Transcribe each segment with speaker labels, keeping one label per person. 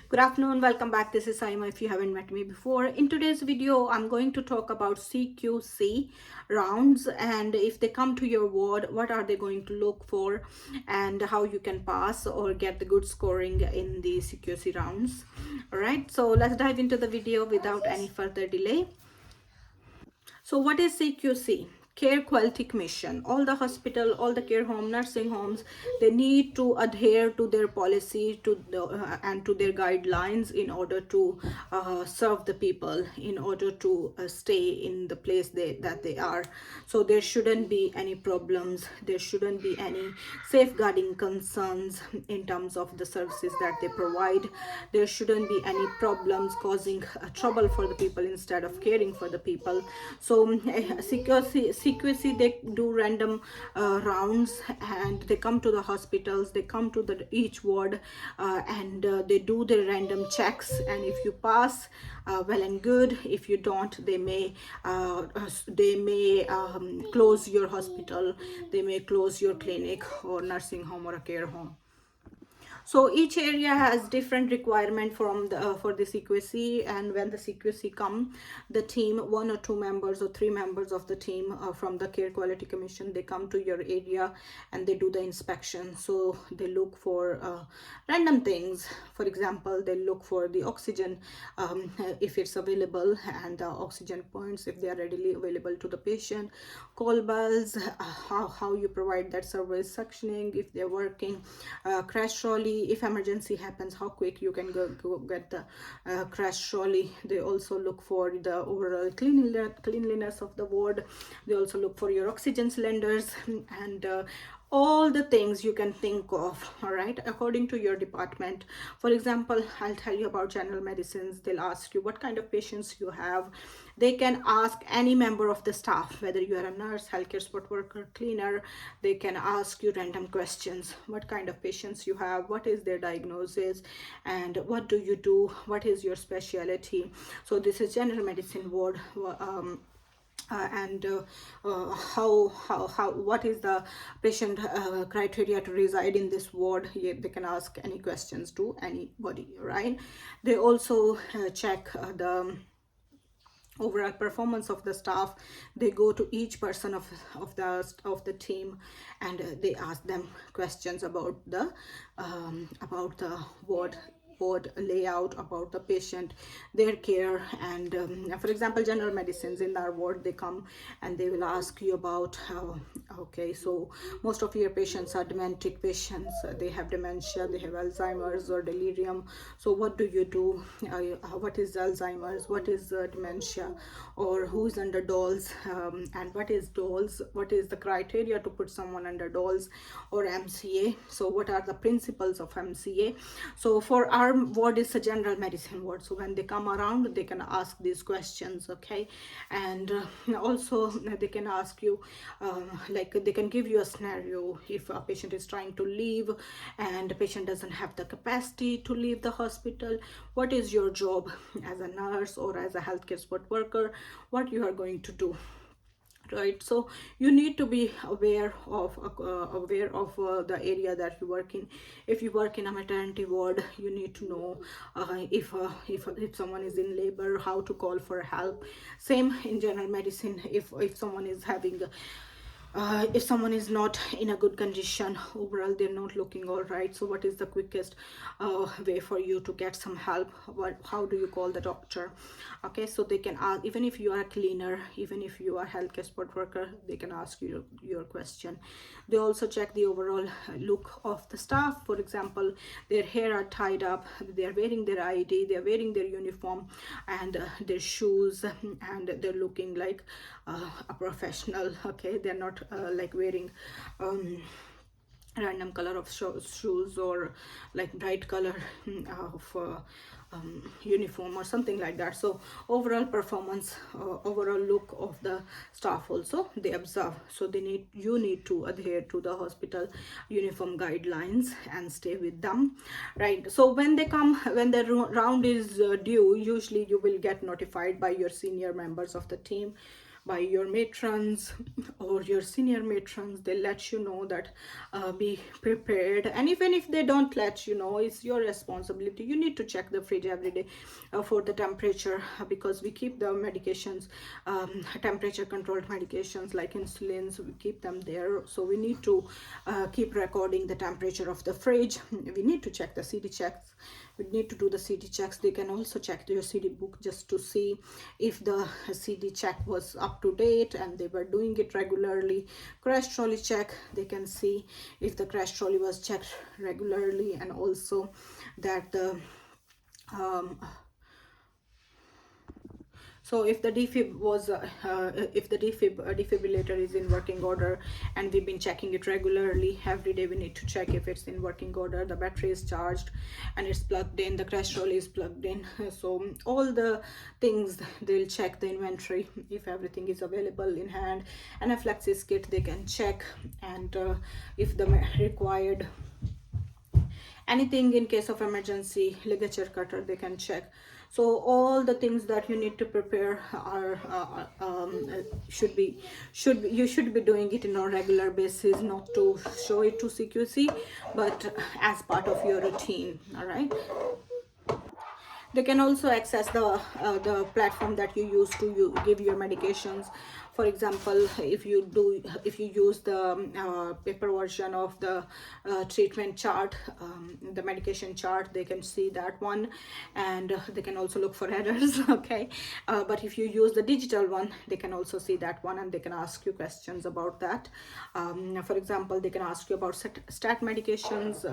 Speaker 1: Good afternoon, welcome back. This is Saima if you haven't met me before. In today's video, I'm going to talk about CQC rounds, and if they come to your ward, what are they going to look for and how you can pass or get the good scoring in the CQC rounds. All right, so let's dive into the video without any further delay. So what is CQC? Care Quality Commission. All the hospital, all the care home, nursing homes, they need to adhere to their policy and to their guidelines in order to serve the people, in order to stay in the place that they are. So there shouldn't be any problems. There shouldn't be any safeguarding concerns in terms of the services that they provide. There shouldn't be any problems causing trouble for the people instead of caring for the people. So CQC, they do random rounds, and they come to the hospitals, they come to each ward, and they do the random checks, and if you pass, well and good. If you don't, they may close your hospital, they may close your clinic or nursing home or a care home. So each area has different requirement from for the CQC, and when the CQC come, the team, one or two members or three members of the team from the Care Quality Commission, they come to your area and they do the inspection. So they look for random things. For example, they look for the oxygen, if it's available, and oxygen points if they are readily available to the patient, call bells, how you provide that service, suctioning if they're working, crash trolley, if emergency happens, how quick you can go get the crash trolley. They also look for the overall cleanliness of the ward. They also look for your oxygen cylinders and all the things you can think of. All right, according to your department. For example, I'll tell you about general medicines. They'll ask you what kind of patients you have. They can ask any member of the staff, whether you are a nurse, healthcare support worker, cleaner. They can ask you random questions. What kind of patients you have, what is their diagnosis, and what do you do, what is your specialty. So this is general medicine ward. And what is the patient criteria to reside in this ward. They can ask any questions to anybody, right? They also check the overall performance of the staff. They go to each person of the team, and they ask them questions about the ward layout, about the patient, their care, and for example, general medicines in our ward, they come and they will ask you about okay, so most of your patients are dementic patients. They have dementia, they have Alzheimer's or delirium. So what do you do? What is Alzheimer's, what is dementia, or who is under DOLS, and what is DOLS, what is the criteria to put someone under DOLS or MCA. So what are the principles of MCA. So for our ward is a general medicine ward, so when they come around, they can ask these questions, okay? And also they can ask you like they can give you a scenario. If a patient is trying to leave and the patient doesn't have the capacity to leave the hospital, what is your job as a nurse or as a healthcare support worker, what you are going to do, right? So you need to be aware of the area that you work in. If you work in a maternity ward, you need to know if someone is in labor, how to call for help. Same in general medicine. If someone is having if someone is not in a good condition, overall they're not looking all right, so what is the quickest way for you to get some help? How do you call the doctor? Okay, so they can ask, even if you are a cleaner, even if you are a healthcare support worker, they can ask you your question. They also check the overall look of the staff. For example, their hair are tied up, they are wearing their ID, they are wearing their uniform and their shoes, and they're looking like a professional. Okay, they're not like wearing random color of shoes or like bright color of uniform or something like that. So overall performance, overall look of the staff also they observe. So you need to adhere to the hospital uniform guidelines and stay with them, right? So when they come, when the round is due, usually you will get notified by your senior members of the team by your matrons or your senior matrons. They let you know that be prepared, and even if they don't let you know, it's your responsibility. You need to check the fridge every day for the temperature, because we keep the medications, temperature controlled medications like insulins, we keep them there. So we need to keep recording the temperature of the fridge. We need to check the CD checks. We need to do the CD checks. They can also check your CD book just to see if the CD check was up to date and they were doing it regularly. Crash trolley check, they can see if the crash trolley was checked regularly, and also that the so if the defib was if the defibrillator is in working order, and we've been checking it regularly every day, we need to check if it's in working order, the battery is charged and it's plugged in, the crash trolley is plugged in. So all the things, they'll check the inventory if everything is available in hand. Anaphylaxis kit, they can check, and if the required anything in case of emergency, ligature cutter, they can check. So all the things that you need to prepare are you should be doing it on a regular basis, not to show it to CQC, but as part of your routine. All right. They can also access the platform that you use to give your medications. For example, if you use the paper version of the treatment chart, the medication chart, they can see that one, and they can also look for errors. Okay, but if you use the digital one, they can also see that one, and they can ask you questions about that. For example, they can ask you about stat medications,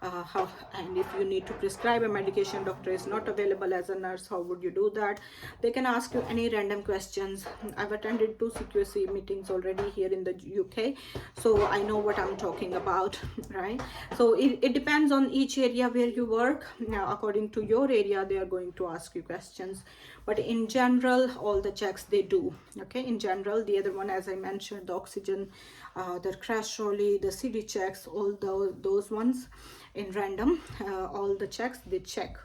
Speaker 1: how, and if you need to prescribe a medication, doctor is not available as a nurse, how would you do that? They can ask you any random questions. I've attended 2 CQC meetings already here in the UK, so I know what I'm talking about, right? So it depends on each area where you work. Now, according to your area, they are going to ask you questions, but in general, all the checks they do. Okay, in general. The other one, as I mentioned, the oxygen, the crash trolley, the CD checks, all those ones in random, all the checks they check,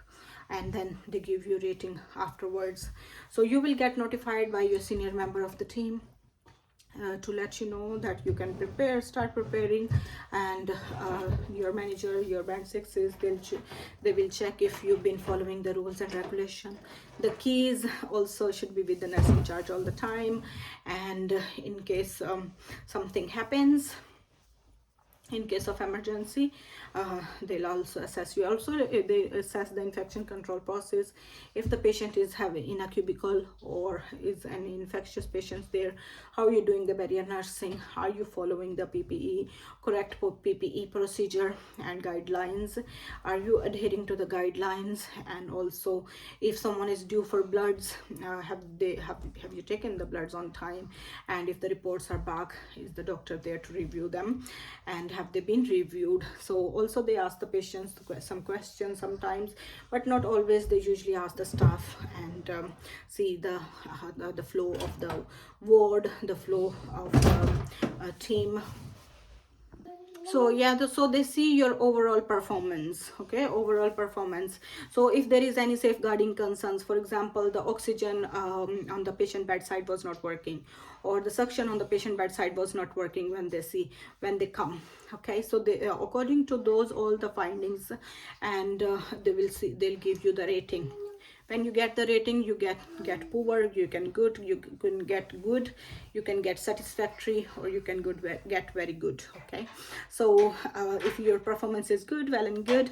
Speaker 1: and then they give you rating afterwards. So you will get notified by your senior member of the team to let you know that you can start preparing, and your manager, your band sixes, they will check if you've been following the rules and regulation. The keys also should be with the nurse in charge all the time, and in case something happens, in case of emergency, they'll also assess you. Also, they assess the infection control process. If the patient is having in a cubicle or is any infectious patients there, how are you doing the barrier nursing? Are you following the PPE, correct PPE procedure and guidelines? Are you adhering to the guidelines? And also, if someone is due for bloods, have you taken the bloods on time? And if the reports are back, is the doctor there to review them? And have they been reviewed? So also they ask the patients some questions sometimes, but not always. They usually ask the staff and see the flow of the ward, the flow of the team. So yeah, so they see your overall performance. Okay, overall performance. So if there is any safeguarding concerns, for example, the oxygen on the patient bedside was not working, or the suction on the patient bedside was not working when they come. Okay, so they according to those all the findings, and they'll give you the rating. When you get the rating, you get poor, you can good, you can get good, you can get satisfactory, or you can get very good. Okay, so if your performance is good, well and good.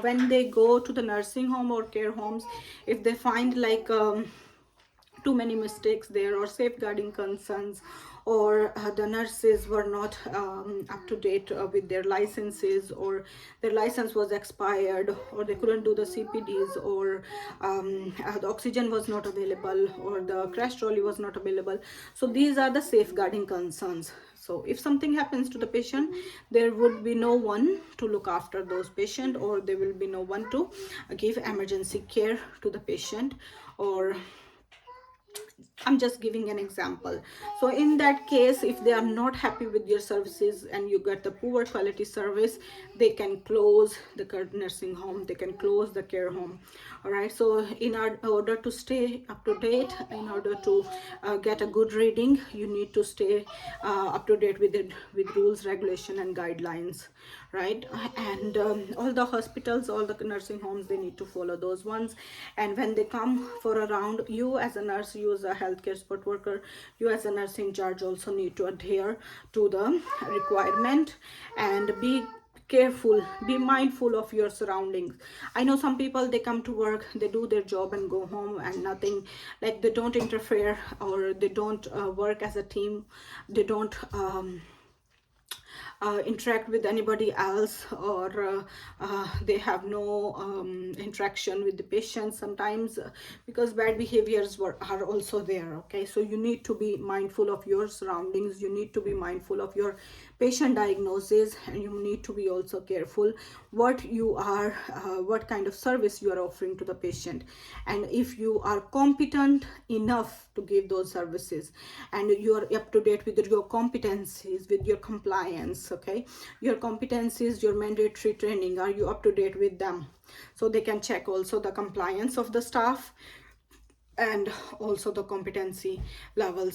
Speaker 1: When they go to the nursing home or care homes, if they find like too many mistakes there, or safeguarding concerns, or the nurses were not up to date with their licenses, or their license was expired, or they couldn't do the CPDs, or the oxygen was not available, or the crash trolley was not available. So these are the safeguarding concerns. So if something happens to the patient, there would be no one to look after those patients, or there will be no one to give emergency care to the patient, or I'm just giving an example. So in that case, if they are not happy with your services and you get the poor quality service, they can close the nursing home, they can close the care home. All right, so in order to stay up to date, in order to get a good reading, you need to stay up to date with it, with rules, regulation and guidelines, right? And all the hospitals, all the nursing homes, they need to follow those ones. And when they come for a round, you as a nurse, you as a healthcare support worker, you as a nurse in charge also need to adhere to the requirement and be careful, be mindful of your surroundings. I know some people, they come to work, they do their job and go home and nothing, like they don't interfere, or they don't work as a team, they don't interact with anybody else, or they have no interaction with the patients sometimes, because bad behaviors are also there. Okay, so you need to be mindful of your surroundings, you need to be mindful of your patient diagnosis, and you need to be also careful what you are what kind of service you are offering to the patient, and if you are competent enough to give those services, and you are up to date with your competencies, with your compliance. Okay, your competencies, your mandatory training, are you up to date with them? So they can check also the compliance of the staff, and also the competency level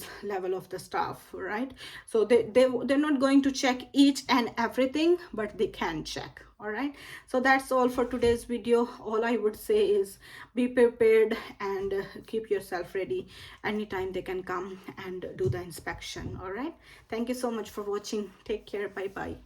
Speaker 1: of the staff, right? So they're not going to check each and everything, but they can check. All right, so that's all for today's video. All I would say is be prepared and keep yourself ready. Anytime they can come and do the inspection. All right, thank you so much for watching. Take care. Bye bye.